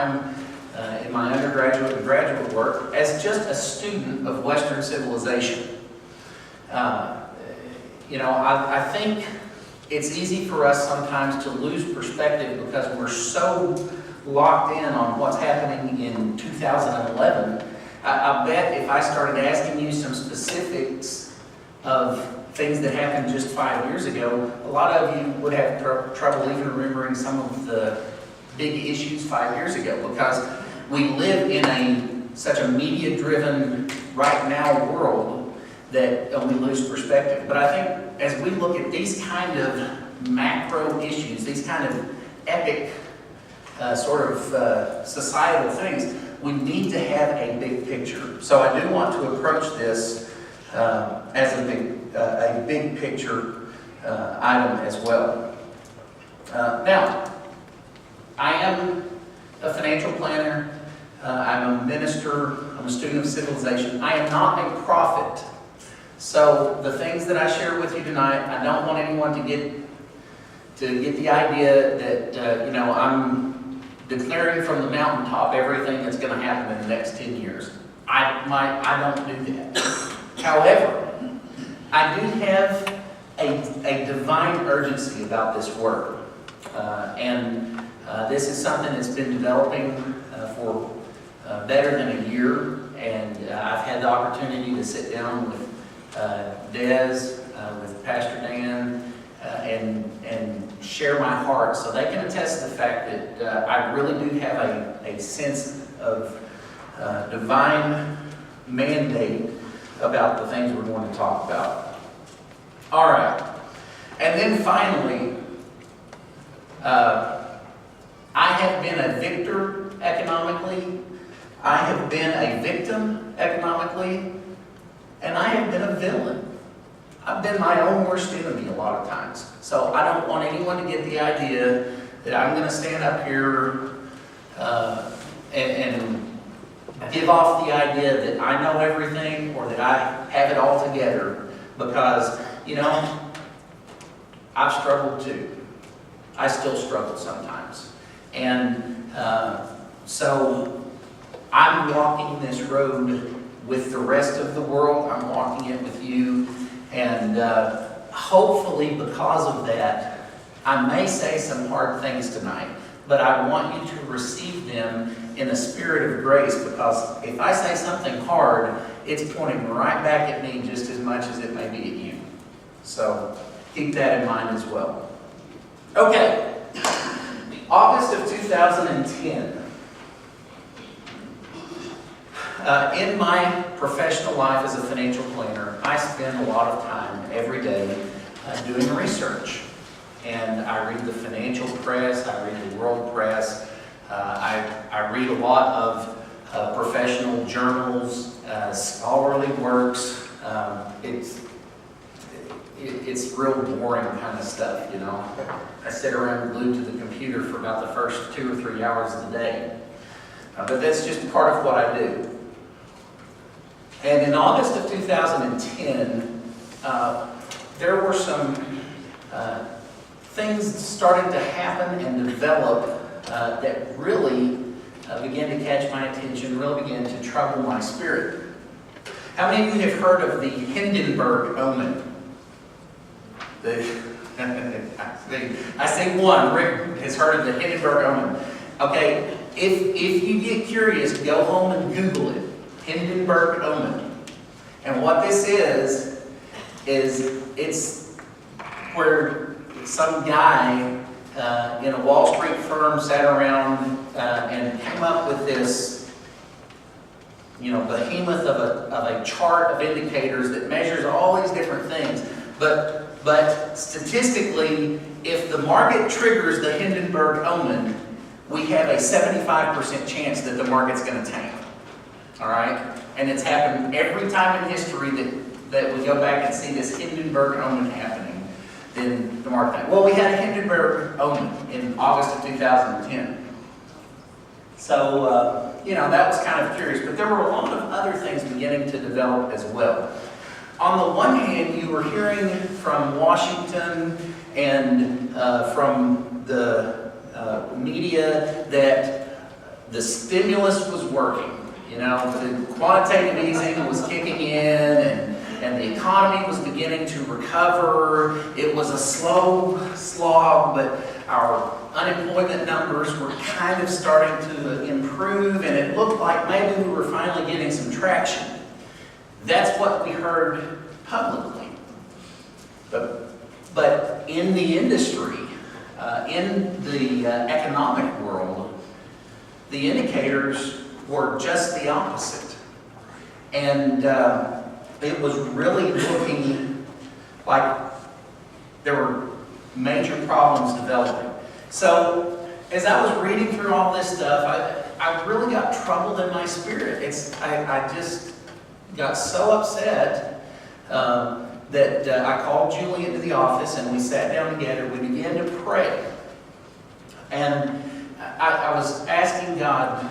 time in my undergraduate and graduate work as just a student of Western civilization. I think it's easy for us sometimes to lose perspective because we're so locked in on what's happening in 2011. I bet if I started asking you some specifics of things that happened just 5 years ago, a lot of you would have trouble even remembering some of the big issues 5 years ago, because we live in such a media-driven, right now world that we lose perspective. But I think as we look at these kind of macro issues, these kind of epic societal things, we need to have a big picture. So I do want to approach this as a big picture item as well. Now, I am a financial planner. I'm a minister. I'm a student of civilization. I am not a prophet. So the things that I share with you tonight, I don't want anyone to get the idea that I'm declaring from the mountaintop everything that's going to happen in the next 10 years. I don't do that. However, I do have a divine urgency about this work. And this is something that's been developing for better than a year. And I've had the opportunity to sit down with Des, with Pastor Dan, and share my heart, so they can attest to the fact that I really do have a sense of divine mandate about the things we're going to talk about. All right. And then finally, I have been a victor economically, I have been a victim economically, and I have been a villain. I've been my own worst enemy a lot of times. So I don't want anyone to get the idea that I'm going to stand up here and give off the idea that I know everything or that I have it all together, because, I've struggled too. I still struggle sometimes. And so I'm walking this road with the rest of the world. I'm walking it with you. And hopefully because of that, I may say some hard things tonight, but I want you to receive them in a spirit of grace, because if I say something hard, it's pointing right back at me just as much as it may be at you. So keep that in mind as well. Okay, August of 2010. In my professional life as a financial planner, I spend a lot of time every day doing research. And I read the financial press, I read the world press, I read a lot of professional journals, scholarly works. It's real boring kind of stuff, I sit around glued to the computer for about the first 2 or 3 hours of the day. But that's just part of what I do. And in August of 2010, there were some things starting to happen and develop that really began to catch my attention, really began to trouble my spirit. How many of you have heard of the Hindenburg omen? I say one. Rick has heard of the Hindenburg omen. Okay, if you get curious, go home and Google it. Hindenburg omen. And what this is it's where some guy in a Wall Street firm sat around and came up with this, behemoth of a chart of indicators that measures all these different things. But statistically, if the market triggers the Hindenburg omen, we have a 75% chance that the market's going to tank. All right? And it's happened every time in history that we go back and see this Hindenburg omen happening, then the market tank. Well, we had a Hindenburg omen in August of 2010. So, that was kind of curious. But there were a lot of other things beginning to develop as well. On the one hand, you were hearing from Washington and from the media that the stimulus was working. You know, the quantitative easing was kicking in, and the economy was beginning to recover. It was a slow slog, but our unemployment numbers were kind of starting to improve, and it looked like maybe we were finally getting some traction. That's what we heard publicly. But in the industry, in the economic world, the indicators were just the opposite. And it was really looking like there were major problems developing. So as I was reading through all this stuff, I really got troubled in my spirit. I just got so upset that I called Julie into the office, and we sat down together. We began to pray. And I was asking God,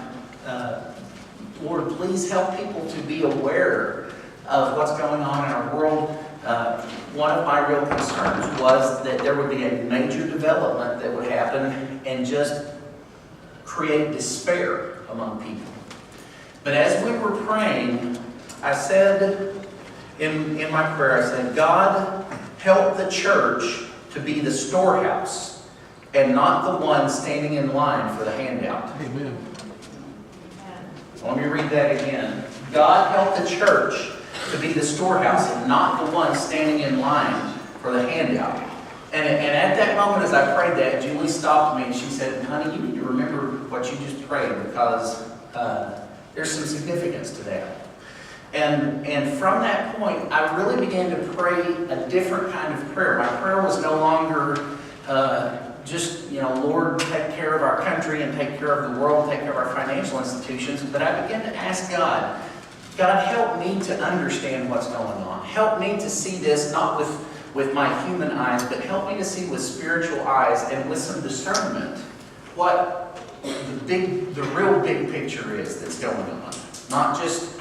Lord, please help people to be aware of what's going on in our world. One of my real concerns was that there would be a major development that would happen and just create despair among people. But as we were praying, I said in my prayer, I said, God, help the church to be the storehouse and not the one standing in line for the handout. Amen. Let me read that again. God, help the church to be the storehouse and not the one standing in line for the handout. And at that moment, as I prayed that, Julie stopped me and she said, honey, you need to remember what you just prayed, because there's some significance to that. And from that point, I really began to pray a different kind of prayer. My prayer was no longer just, Lord, take care of our country and take care of the world, take care of our financial institutions. But I began to ask God, help me to understand what's going on. Help me to see this not with my human eyes, but help me to see with spiritual eyes and with some discernment what the real big picture is that's going on. Not just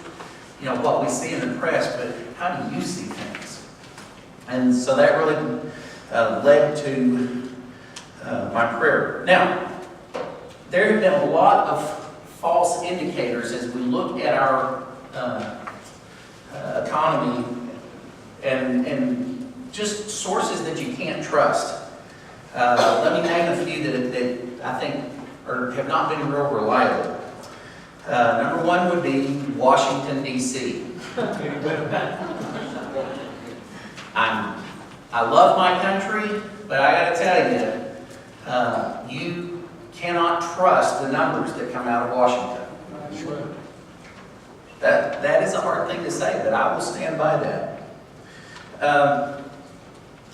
what we see in the press, but how do you see things? And so that really led to my prayer. Now, there have been a lot of false indicators as we look at our economy and just sources that you can't trust. Let me name a few that I think have not been real reliable. Number one would be Washington, D.C. I love my country, but I got to tell you, you cannot trust the numbers that come out of Washington. That is a hard thing to say, but I will stand by that.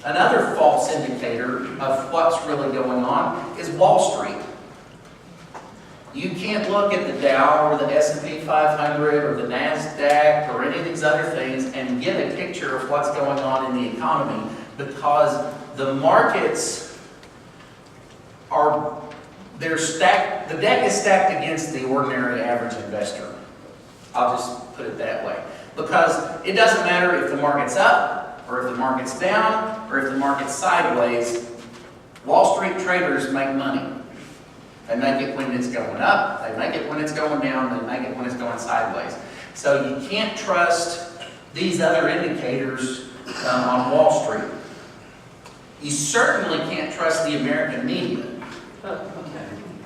Another false indicator of what's really going on is Wall Street. You can't look at the Dow or the S&P 500 or the NASDAQ or any of these other things and get a picture of what's going on in the economy, because the markets they're stacked. The deck is stacked against the ordinary average investor. I'll just put it that way. Because it doesn't matter if the market's up or if the market's down or if the market's sideways, Wall Street traders make money. They make it when it's going up, they make it when it's going down, they make it when it's going sideways. So you can't trust these other indicators on Wall Street. You certainly can't trust the American media,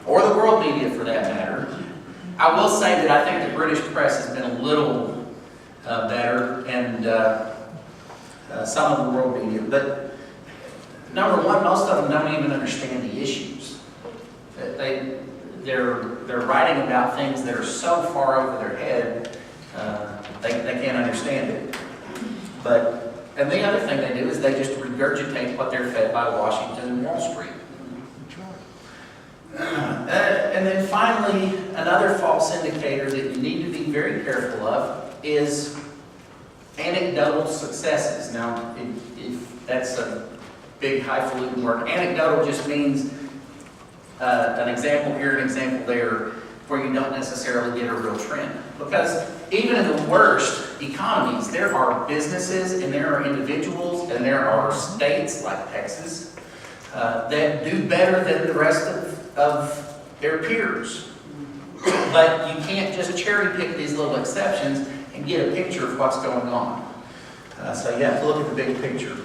or the world media for that matter. I will say that I think the British press has been a little better, and some of the world media. But number one, most of them don't even understand the issues. They're writing about things that are so far over their head, they can't understand it. And the other thing they do is they just regurgitate what they're fed by Washington and Wall Street. And then finally, another false indicator that you need to be very careful of is anecdotal successes. Now, if that's a big highfalutin word, anecdotal just means an example here, an example there, where you don't necessarily get a real trend. Because even in the worst economies, there are businesses and there are individuals and there are states like Texas that do better than the rest of their peers. But you can't just cherry pick these little exceptions and get a picture of what's going on. So you have to look at the big picture.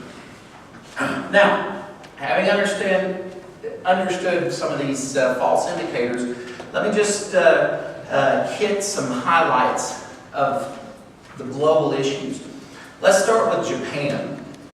Now, having understood some of these false indicators, let me just hit some highlights of the global issues. Let's start with Japan.